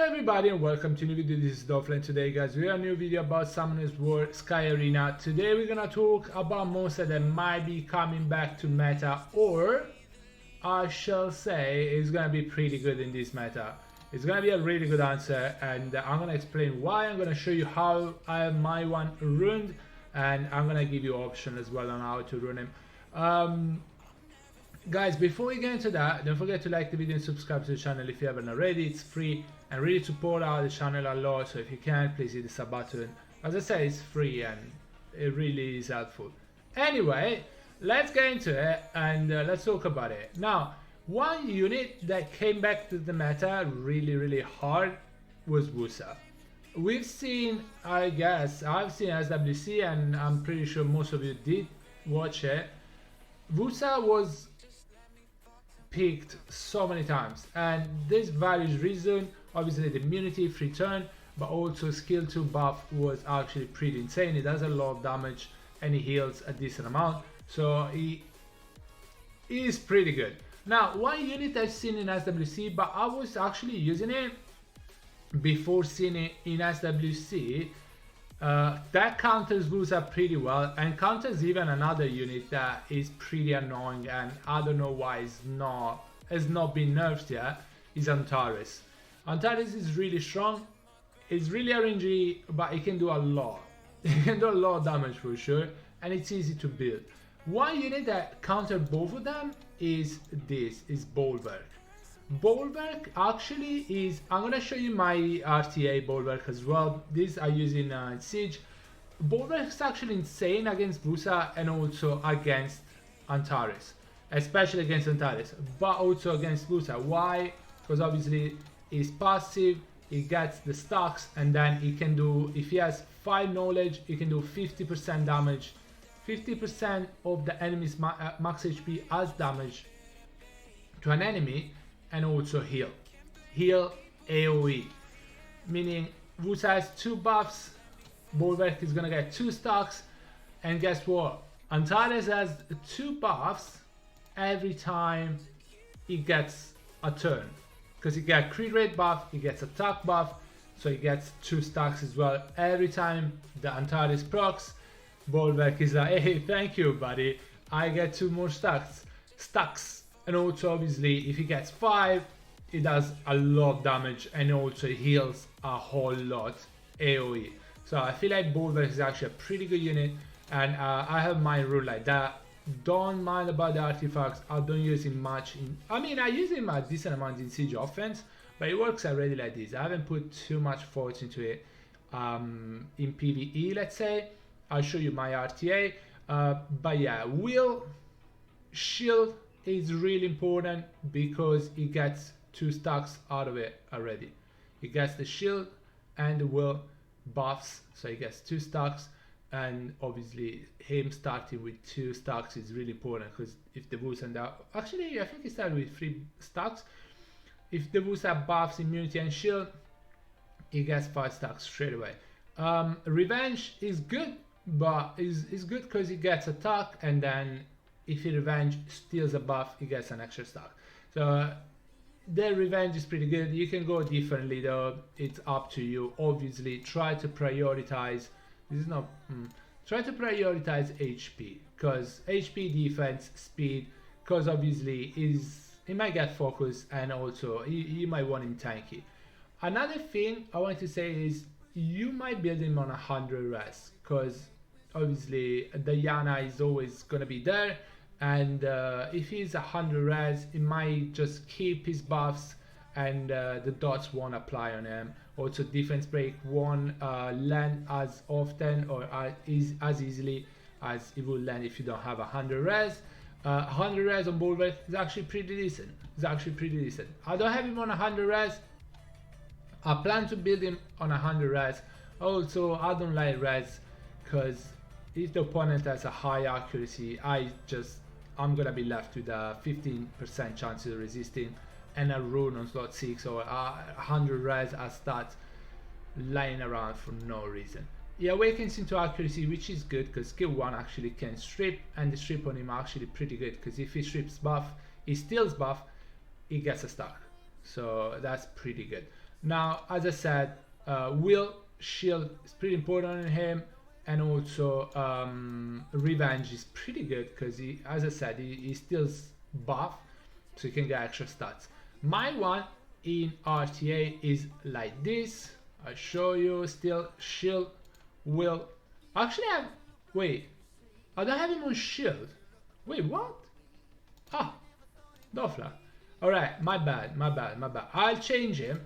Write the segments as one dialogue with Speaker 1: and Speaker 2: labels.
Speaker 1: everybody and welcome to a new video. This is Dolphin. Today guys we have a new video about Summoners War Sky Arena. Today we're gonna talk about monster that might be coming back to meta, or I shall say is gonna be pretty good in this meta. It's gonna be a really good answer, and I'm gonna explain why. I'm gonna show you how I have my one ruined, and I'm gonna give you option as well on how to run him. Guys, before we get into that, don't forget to like the video and subscribe to the channel if you haven't already. It's free and really support out the channel a lot, so if you can, please hit the sub button. As I said, it's free and it really is helpful. Anyway, let's get into it and let's talk about it. Now, one unit that came back to the meta really hard was Wusa. We've seen, I guess, I've seen SWC and I'm pretty sure most of you did watch it. Wusa was picked so many times, and this various reason. Obviously the immunity, free turn, but also skill 2 buff was actually pretty insane. It does a lot of damage and he heals a decent amount, so he is pretty good. Now, one unit I've seen in SWC, but I was actually using it before seeing it in SWC, that counters Wusa pretty well and counters even another unit that is pretty annoying, and I don't know why has not been nerfed yet, is Antares. Antares is really strong, it's really RNG, but it can do a lot. It can do a lot of damage for sure, and it's easy to build. One unit that countered both of them is Bolverk. Bolverk actually is, I'm gonna show you my RTA Bolverk as well. This I use in Siege. Bolverk is actually insane against Wusa and also against Antares, especially against Antares, but also against Wusa. Why? Because obviously he's passive, he gets the stacks, and then he can do, if he has 5 knowledge, he can do 50% damage, 50% of the enemy's max HP as damage to an enemy, and also heal AoE, meaning Wusa has 2 buffs, Bolverk is gonna get 2 stacks, and guess what, Antares has 2 buffs every time he gets a turn, because he gets crit rate buff, he gets attack buff, so he gets 2 stacks as well. Every time the Antares procs, Bolverk is like, hey, thank you buddy, I get 2 more stacks. And also obviously if he gets 5, it does a lot of damage and also heals a whole lot AoE. So I feel like Bolverk is actually a pretty good unit, and I have my rule like that. Don't mind about the artifacts, I don't use him much in, I mean I use him a decent amount in Siege offense, but it works already like this. I haven't put too much thought into it in PvE, let's say. I'll show you my RTA, but yeah, shield is really important because he gets 2 stacks out of it already. He gets the shield and the will buffs, so he gets 2 stacks, and obviously him starting with 2 stacks is really important, because if the Wusa actually I think he started with 3 stacks. If the Wusa buffs immunity and shield, he gets 5 stacks straight away. Revenge is good, but is good because he gets attack, and then if he revenge steals a buff, he gets an extra stack. So the revenge is pretty good. You can go differently though, it's up to you. Obviously try to prioritize, this is not try to prioritize HP, because HP, defense, speed, because obviously he might get focus, and also you might want him tanky. Another thing I want to say is you might build him on 100 res, because obviously Diana is always gonna be there, and if he's 100 res, it might just keep his buffs, and the dots won't apply on him. Also defense break won't land as often or as easily as it will land if you don't have 100 res. 100 res on Bolverk is actually pretty decent. I don't have him on 100 res. I plan to build him on 100 res. Also I don't like res, because if the opponent has a high accuracy, I'm gonna be left with a 15% chance of resisting, and a rune on slot 6 or 100 res as stats lying around for no reason. He awakens into accuracy, which is good because skill 1 actually can strip, and the strip on him are actually pretty good, because if he strips buff, he steals buff, he gets a stack. So that's pretty good. Now, as I said, will shield is pretty important on him, and also revenge is pretty good because he, as I said, he still buff, so you can get extra stats. My one in RTA is like this. I show you. Still shield, will. Actually, wait, I don't have him on shield. Wait, what? Ah, Dofla. Alright, my bad. I'll change him.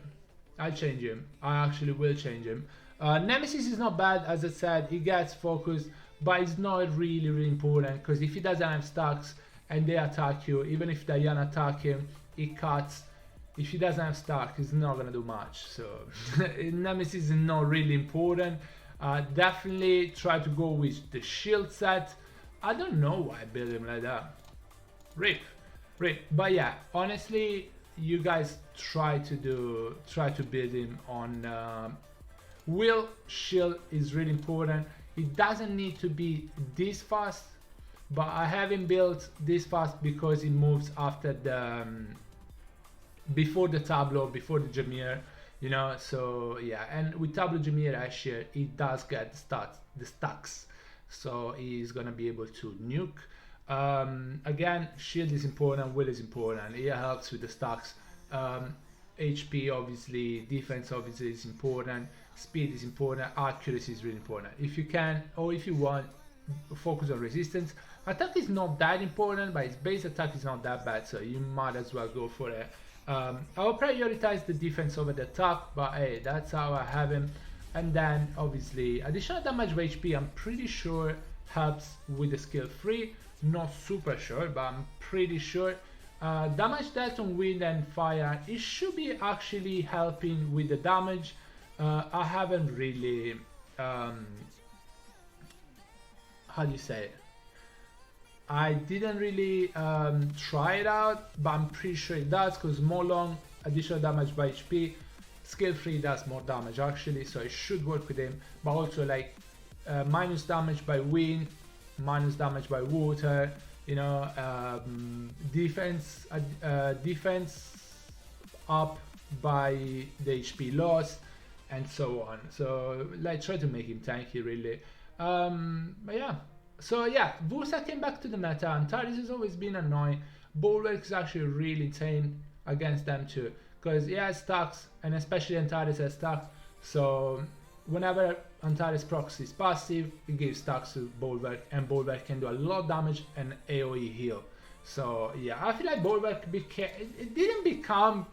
Speaker 1: I actually will change him. Nemesis is not bad, as I said. He gets focused, but it's not really important, because if he doesn't have stacks and they attack you, even if Diana attack him, he cuts. If he doesn't have stack, he's not gonna do much. So Nemesis is not really important. Definitely try to go with the shield set. I don't know why I built him like that. Rip. But yeah, honestly, you guys try to build him on will. Shield is really important. It doesn't need to be this fast, but I have him built this fast because it moves after the before the tableau, before the Jameer, you know. So yeah, and with tableau Jameer Asher, it does get the stacks, so he's gonna be able to nuke. Again, shield is important, will is important. It helps with the stacks. HP obviously, defense obviously is important, speed is important, accuracy is really important. If you can, or if you want, focus on resistance. Attack is not that important, but its base attack is not that bad, so you might as well go for it. I will prioritize the defense over the attack, but hey, that's how I have him. And then obviously additional damage by HP, I'm pretty sure helps with the skill 3. Not super sure, but I'm pretty sure. Damage dealt on wind and fire, it should be actually helping with the damage. I haven't really how do you say it? I didn't really try it out, but I'm pretty sure it does, because more long additional damage by HP, skill 3 does more damage actually, so it should work with him. But also like minus damage by wind, minus damage by water, you know, defense up by the HP lost, and so on. So like try to make him tanky really. But yeah. So yeah, Vusa came back to the meta. Antares has always been annoying. Bolverk is actually really tame against them too, because he has stacks, and especially Antares has stacks. So whenever Antares procs is passive, it gives stacks to Bolverk, and Bolverk can do a lot of damage and AoE heal. So yeah, I feel like Bolverk it didn't become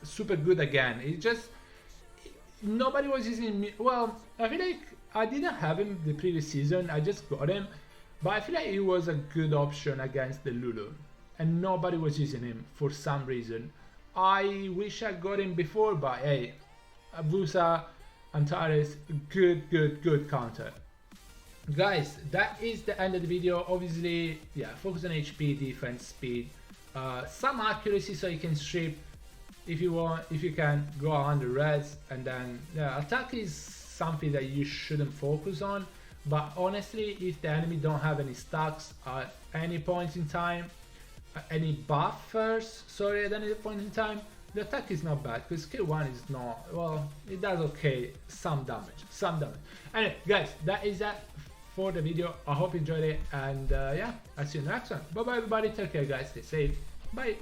Speaker 1: super good again. It just, nobody was using me. Well, I feel like I didn't have him the previous season, I just got him, but I feel like he was a good option against the Lulu, and nobody was using him for some reason. I wish I got him before, but hey, Vusa, Antares, good counter. Guys, that is the end of the video. Obviously, yeah, focus on HP, defense, speed, some accuracy so you can strip if you want, if you can, go on the reds, and then yeah, attack is something that you shouldn't focus on. But honestly, if the enemy don't have any stacks at any point in time, any buffers, sorry, at any point in time, the attack is not bad, because skill 1 is not, well, it does okay, some damage. Anyway, guys, that is that for the video. I hope you enjoyed it, and yeah, I'll see you in the next one. Bye bye everybody, take care guys, stay safe, bye.